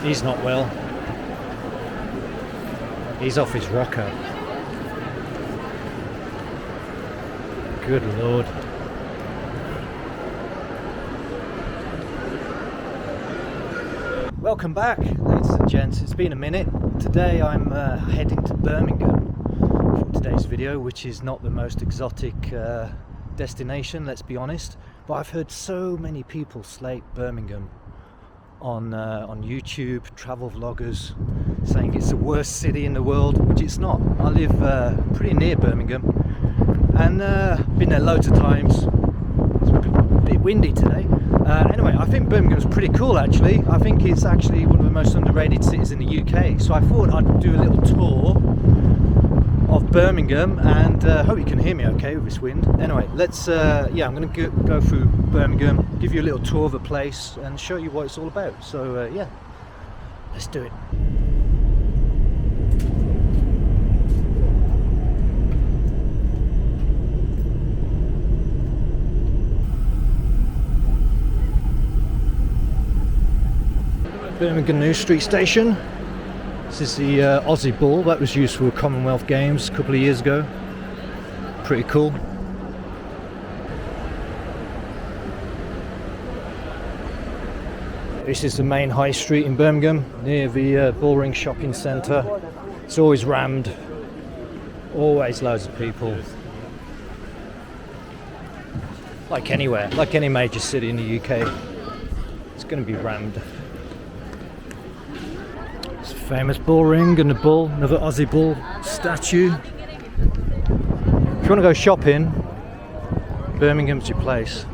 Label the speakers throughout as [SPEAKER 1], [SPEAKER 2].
[SPEAKER 1] He's not well. He's off his rocker. Good Lord. Welcome back, ladies and gents. It's been a minute. Today I'm heading to Birmingham for today's video, which is not the most exotic destination, let's be honest. But I've heard so many people slate Birmingham on YouTube, travel vloggers, saying it's the worst city in the world, which it's not. I live pretty near Birmingham and been there loads of times. It's a bit windy today. Anyway, I think Birmingham's pretty cool actually. I think it's actually one of the most underrated cities in the UK. So I thought I'd do a little tour of Birmingham, and hope you can hear me okay with this wind. Anyway, let's yeah, I'm going to go through Birmingham, give you a little tour of the place and show you what it's all about. So yeah, let's do it. Birmingham New Street Station. This is the Aussie Bull that was used for Commonwealth Games a couple of years ago. Pretty cool. This is the main high street in Birmingham, near the Bullring Shopping Centre. It's always rammed, always loads of people. Like anywhere, like any major city in the UK, it's going to be rammed. Famous bull ring and the bull, another Aussie bull statue. If you want to go shopping, Birmingham's your place.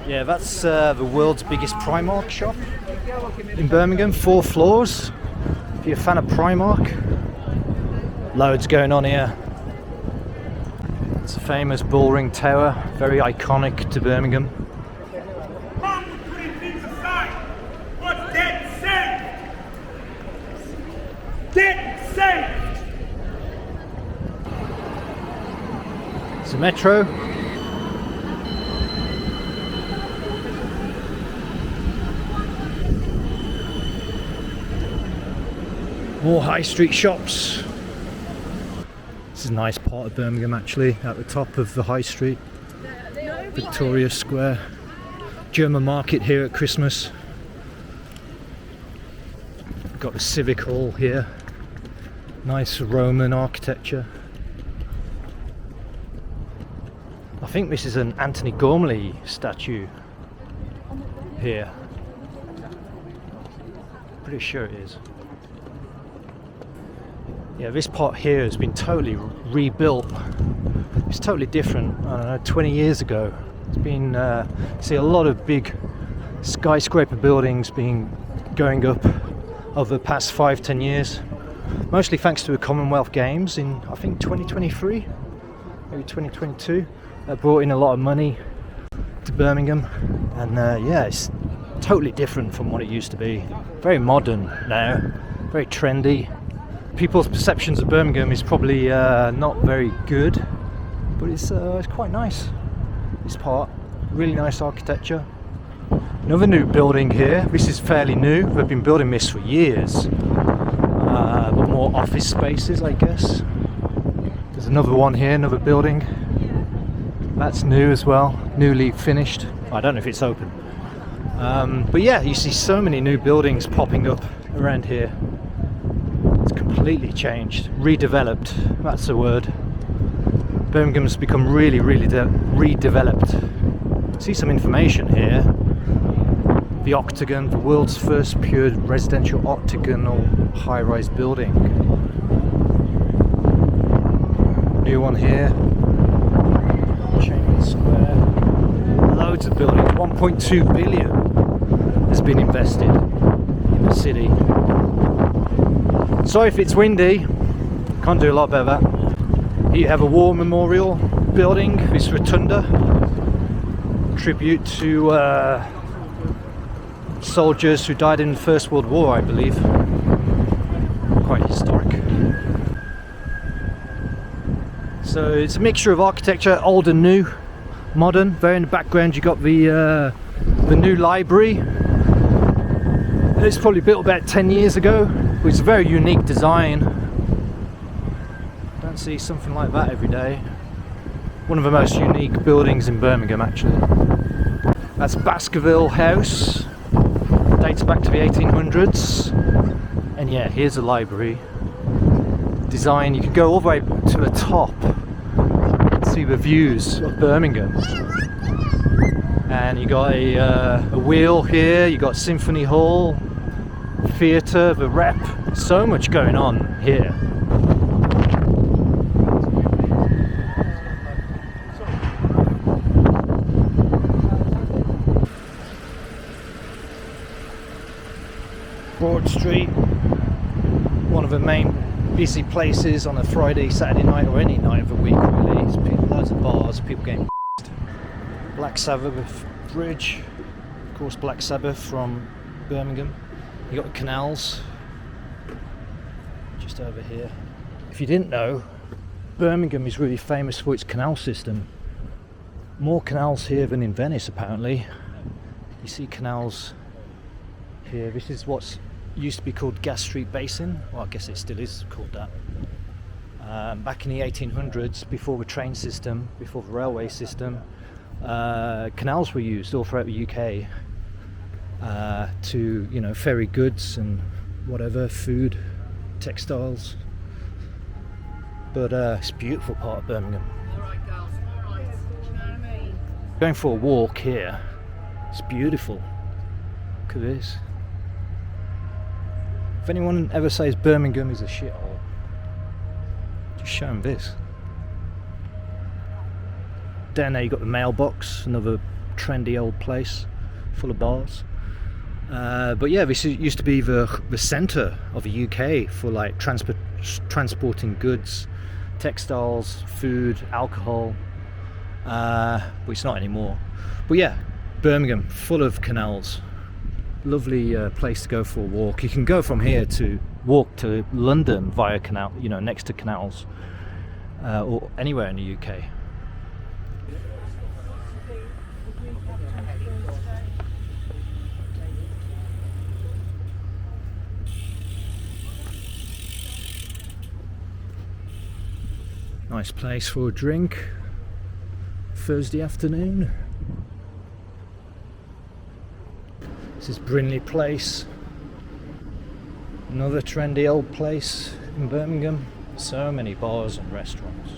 [SPEAKER 1] Yeah, that's the world's biggest Primark shop in Birmingham, 4 floors. If you're a fan of Primark, loads going on here. It's a famous bull ring tower, very iconic to Birmingham. It's a metro. More high street shops. This is a nice part of Birmingham actually, at the top of the high street. Victoria Square. German market here at Christmas. Got the Civic Hall here. Nice Roman architecture. I think this is an Anthony Gormley statue here. Pretty sure it is. Yeah, this part here has been totally rebuilt. It's totally different. I don't know, 20 years ago. It's been, see a lot of big skyscraper buildings going up over the past 5-10 years. Mostly thanks to the Commonwealth Games in, I think, 2023, maybe 2022. That brought in a lot of money to Birmingham, and yeah, it's totally different from what it used to be. Very modern now, very trendy. People's perceptions of Birmingham is probably not very good, but it's quite nice. This part, really nice architecture. Another new building here. This is fairly new. They've been building this for years, but more office spaces, I guess. There's another one here, another building. That's new as well, newly finished. I don't know if it's open. But yeah, you see so many new buildings popping up around here. It's completely changed, redeveloped, that's the word. Birmingham's become really, really redeveloped. See some information here. The Octagon, the world's first pure residential octagonal high-rise building. New one here. Square. Loads of buildings. 1.2 billion has been invested in the city. Sorry if it's windy, can't do a lot about that. Here you have a war memorial building, this rotunda, tribute to soldiers who died in the First World War, I believe. Quite historic. So it's a mixture of architecture, old and new. Modern. There in the background you got the new library. It's probably built about 10 years ago. It's a very unique design. Don't see something like that every day. One of the most unique buildings in Birmingham, actually. That's Baskerville House. Dates back to the 1800s. And yeah, here's a library. Design, you can go all the way to the top and see the views of Birmingham. And you got a wheel here, you got Symphony Hall, theatre, the Rep. So much going on here. Broad Street, one of the main busy places on a Friday, Saturday night, or any night of the week really. It's loads of bars, people getting Black Sabbath Bridge, of course Black Sabbath from Birmingham. You got the canals just over here. If you didn't know, Birmingham is really famous for its canal system. More canals here than in Venice apparently. You see canals here. This is what's used to be called Gas Street Basin. Well, I guess it still is called that. Back in the 1800s, before the train system, before the railway system, canals were used all throughout the UK to, you know, ferry goods and whatever, food, textiles. But it's a beautiful part of Birmingham. Going for a walk here, it's beautiful. Look at this. If anyone ever says Birmingham is a shithole, just show them this. Down there you got the mailbox, another trendy old place full of bars. But yeah, this used to be the centre of the UK for like transporting goods, textiles, food, alcohol. But it's not anymore. But yeah, Birmingham, full of canals. Lovely place to go for a walk. You can go from here to walk to London via canal, you know, next to canals, or anywhere in the UK. Nice place for a drink, Thursday afternoon. This is Brindley Place, another trendy old place in Birmingham. So many bars and restaurants.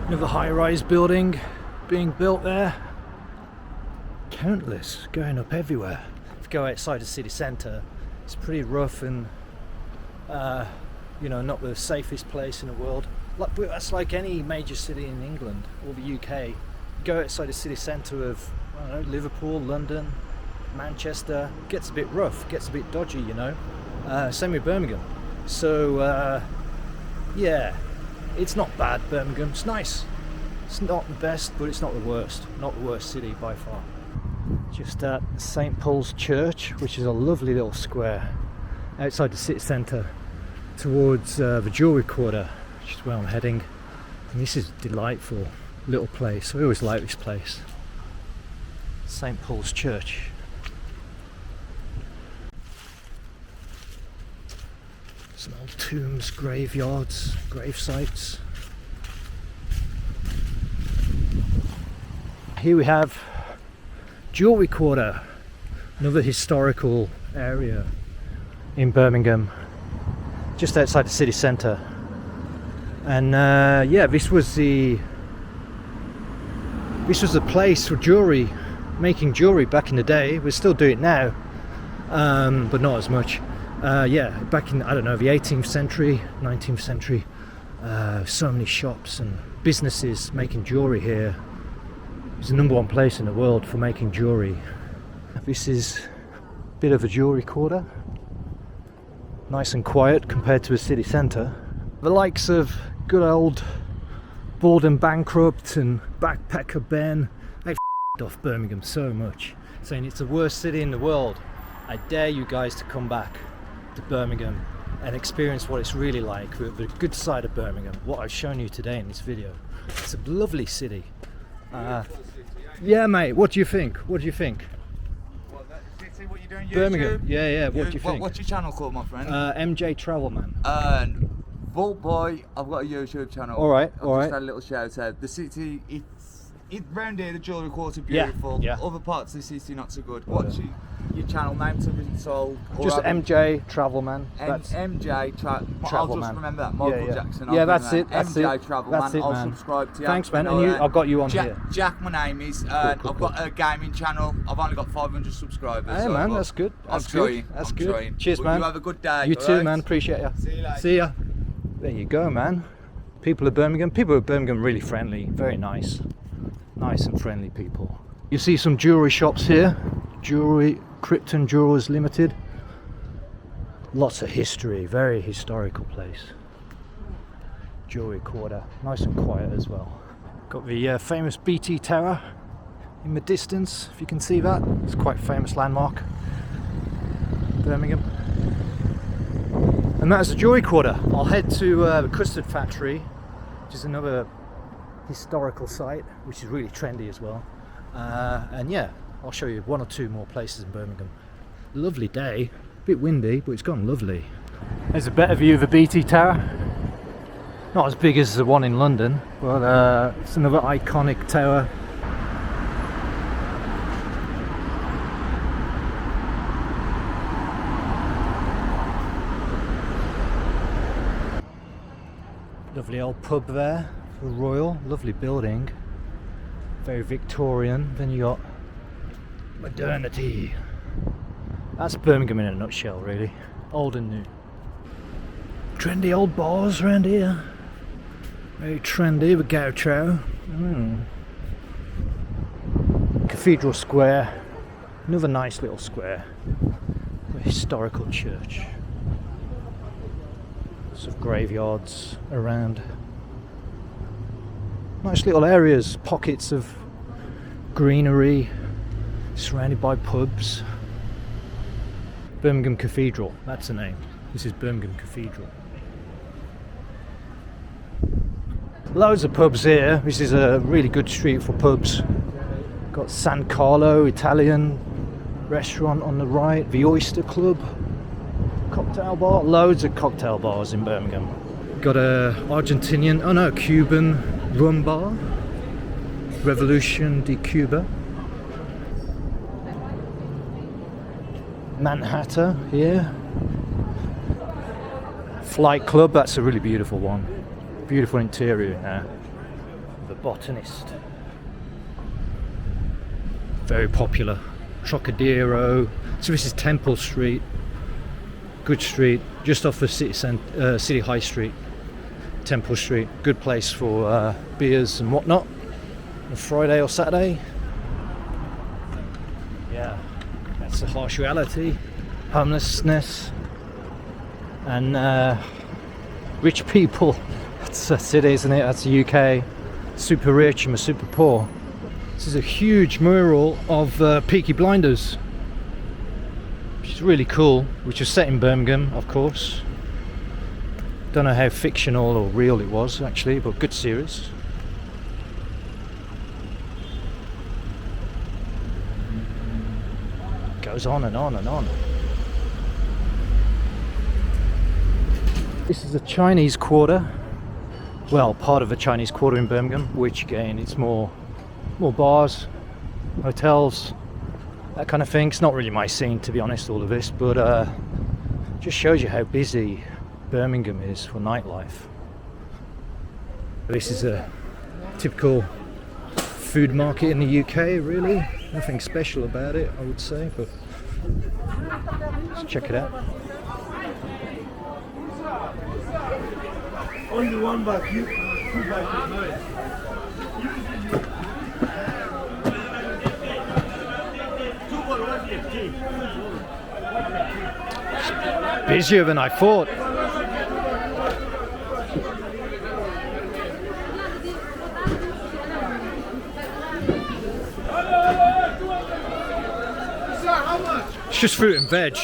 [SPEAKER 1] Another high-rise building being built there. Countless going up everywhere. If you go outside the city centre, it's pretty rough and you know, not the safest place in the world. Like, that's like any major city in England or the UK. You go outside the city centre of, I don't know, Liverpool, London, Manchester, it gets a bit rough, gets a bit dodgy, you know. Same with Birmingham. So yeah, it's not bad, Birmingham. It's nice. It's not the best, but it's not the worst. Not the worst city by far. Just at St Paul's Church, which is a lovely little square outside the city centre towards the Jewellery Quarter, which is where I'm heading. And this is a delightful little place. I always like this place. St Paul's Church. Some old tombs, graveyards, grave sites. Here we have Jewellery Quarter, another historical area in Birmingham, just outside the city centre. And yeah, this was the place for jewellery, making jewellery back in the day. We still do it now, but not as much. Yeah, back in, I don't know, the 18th century, 19th century, so many shops and businesses making jewellery here. It's the #1 place in the world for making jewellery. This is a bit of a jewellery quarter. Nice and quiet compared to a city centre. The likes of good old Bald and Bankrupt and Backpacker Ben, they off Birmingham so much, saying it's the worst city in the world. I dare you guys to come back to Birmingham and experience what it's really like, the good side of Birmingham, what I've shown you today in this video. It's a lovely city. Yeah, mate, what do you think? What do you think?
[SPEAKER 2] What you doing,
[SPEAKER 1] Birmingham? YouTube? Yeah, what do you think?
[SPEAKER 2] What's your channel called, my friend?
[SPEAKER 1] MJ Travelman.
[SPEAKER 2] Vault Boy, I've got a YouTube channel.
[SPEAKER 1] Alright,
[SPEAKER 2] Just had a little shout out. The city, it's round here, the Jewellery Quarter, beautiful.
[SPEAKER 1] Yeah.
[SPEAKER 2] Other parts of the city, not so good. What's your channel name to be sold?
[SPEAKER 1] Just MJ Travelman.
[SPEAKER 2] MJ
[SPEAKER 1] Travelman.
[SPEAKER 2] I'll just remember that. Michael Jackson.
[SPEAKER 1] Yeah, that's it.
[SPEAKER 2] MJ Travelman.
[SPEAKER 1] That's it,
[SPEAKER 2] I'll
[SPEAKER 1] man.
[SPEAKER 2] subscribe to you.
[SPEAKER 1] Thanks, man. And I've got you on here.
[SPEAKER 2] Jack, my name is. I've got a gaming channel. I've only got 500 subscribers.
[SPEAKER 1] Hey, man, that's good. That's good. That's good. Cheers, man.
[SPEAKER 2] You have a good day.
[SPEAKER 1] You too, man. Appreciate you.
[SPEAKER 2] See you later.
[SPEAKER 1] See ya. There you go, man. People of Birmingham are really friendly, very nice. Nice and friendly people. You see some jewellery shops here. Jewellery, Krypton Jewelers Limited. Lots of history, very historical place. Jewellery Quarter, nice and quiet as well. Got the famous BT Tower in the distance, if you can see that. It's quite a famous landmark. Birmingham. And that is the Jewellery Quarter. I'll head to the Custard Factory, which is another historical site, which is really trendy as well. And yeah, I'll show you one or two more places in Birmingham. Lovely day, a bit windy, but it's gone lovely. There's a better view of the BT Tower. Not as big as the one in London, but it's another iconic tower. Lovely old pub there, the Royal, lovely building, very Victorian. Then you got modernity. That's Birmingham in a nutshell, really. Old and new. Trendy old bars around here. Very trendy, the gaucho. Cathedral Square, another nice little square. A historical church. Lots of graveyards around. Nice little areas, pockets of greenery, surrounded by pubs. Birmingham Cathedral, that's the name. This is Birmingham Cathedral. Loads of pubs here. This is a really good street for pubs. Got San Carlo Italian restaurant on the right, the Oyster Club, cocktail bar, loads of cocktail bars in Birmingham. Got a Cuban rum bar, Revolution de Cuba. Manhattan here. Flight Club, that's a really beautiful one. Beautiful interior now. The Botanist. Very popular. Trocadero. So this is Temple Street. Good street, just off the city high street. Temple Street. Good place for beers and whatnot. On Friday or Saturday. Yeah, that's the harsh reality. Homelessness. And rich people. That's it, isn't it? That's the UK. Super rich and super poor. This is a huge mural of Peaky Blinders, which is really cool, which was set in Birmingham, of course. Don't know how fictional or real it was actually, but good series. Goes on and on and on. This is the Chinese Quarter. Well, part of the Chinese Quarter in Birmingham, which again, it's more bars, hotels, that kind of thing. It's not really my scene, to be honest, all of this, but just shows you how busy Birmingham is for nightlife. This is a typical food market in the UK, really. Nothing special about it, I would say, but let's check it out.
[SPEAKER 3] Only one back, two back, nice.
[SPEAKER 1] Busier than I thought. just fruit and veg.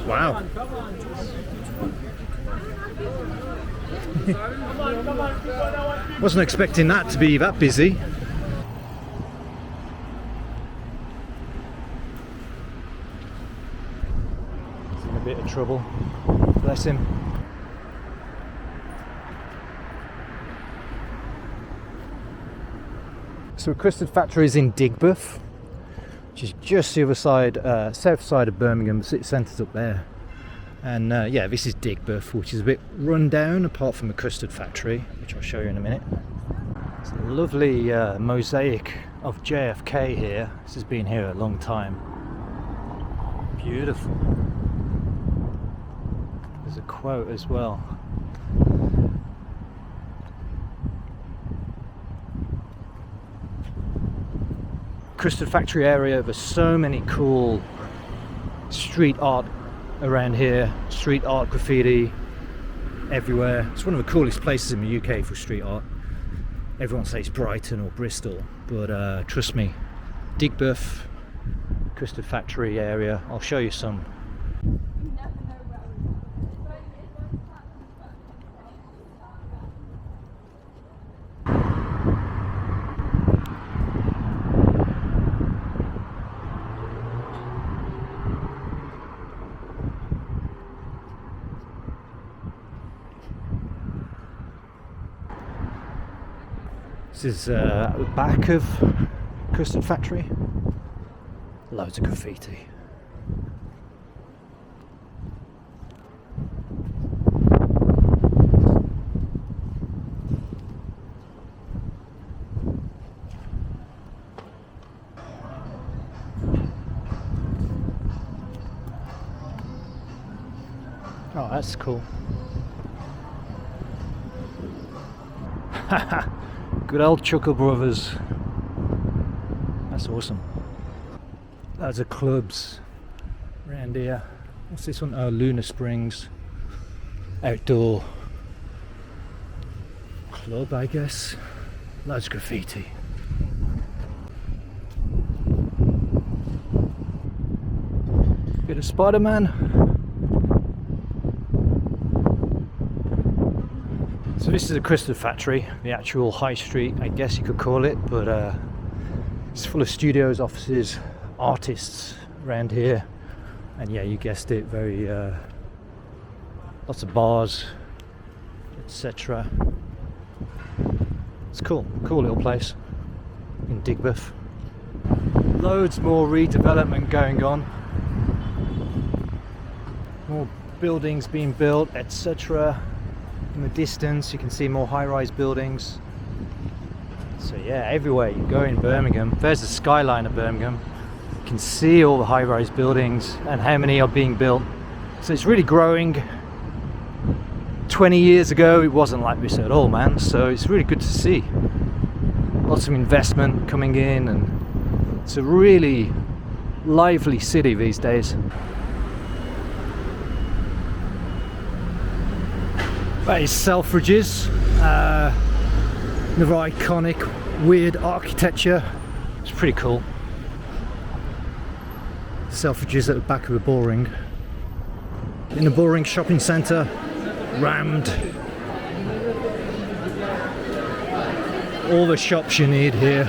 [SPEAKER 1] Wow. Wasn't expecting that to be that busy. He's in a bit of trouble. Bless him. So Custard Factory is in Digbeth, which is just the other side, south side of Birmingham. The city centre's up there. And yeah, this is Digbeth, which is a bit run down apart from the Custard Factory, which I'll show you in a minute. It's a lovely mosaic of JFK here. This has been here a long time. Beautiful. There's a quote as well. Custard Factory area, there's so many cool street art around here, street art, graffiti everywhere. It's one of the coolest places in the UK for street art. Everyone says Brighton or Bristol, but trust me, Digbeth, Custard Factory area, I'll show you some. This is at the back of Custard Factory. Loads of graffiti. Oh, that's cool. Haha. Good old Chuckle Brothers. That's awesome. Loads of clubs around here. What's this one? Oh, Lunar Springs. Outdoor club, I guess. Loads of graffiti. Bit of Spider-Man. So this is the Custard Factory, the actual high street, I guess you could call it, but it's full of studios, offices, artists around here, and yeah, you guessed it, very lots of bars, etc. It's cool little place in Digbeth. Loads more redevelopment going on, more buildings being built, etc. In the distance you can see more high-rise buildings. So yeah, everywhere you go in Birmingham, there's the skyline of Birmingham. You can see all the high-rise buildings and how many are being built. So it's really growing. 20 years ago it wasn't like this at all, man. So it's really good to see. Lots of investment coming in, and it's a really lively city these days. That is Selfridges, another iconic, weird architecture. It's pretty cool. Selfridges at the back of the Bullring. In the Bullring shopping centre, rammed. All the shops you need here.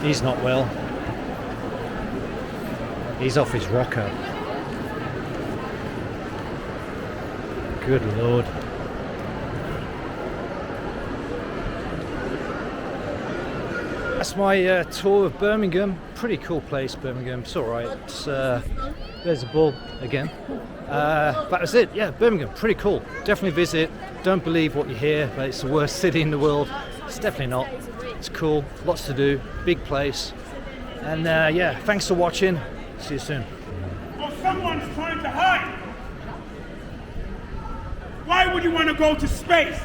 [SPEAKER 1] He's not well. He's off his rocker. Good lord. That's my tour of Birmingham. Pretty cool place, Birmingham. It's alright. There's a bull again. But that's it. Yeah, Birmingham, pretty cool. Definitely visit. Don't believe what you hear, but it's the worst city in the world. It's definitely not. It's cool, lots to do, big place. And yeah, thanks for watching. See you soon.
[SPEAKER 4] Oh, someone's trying to hide. Why would you want to go to space?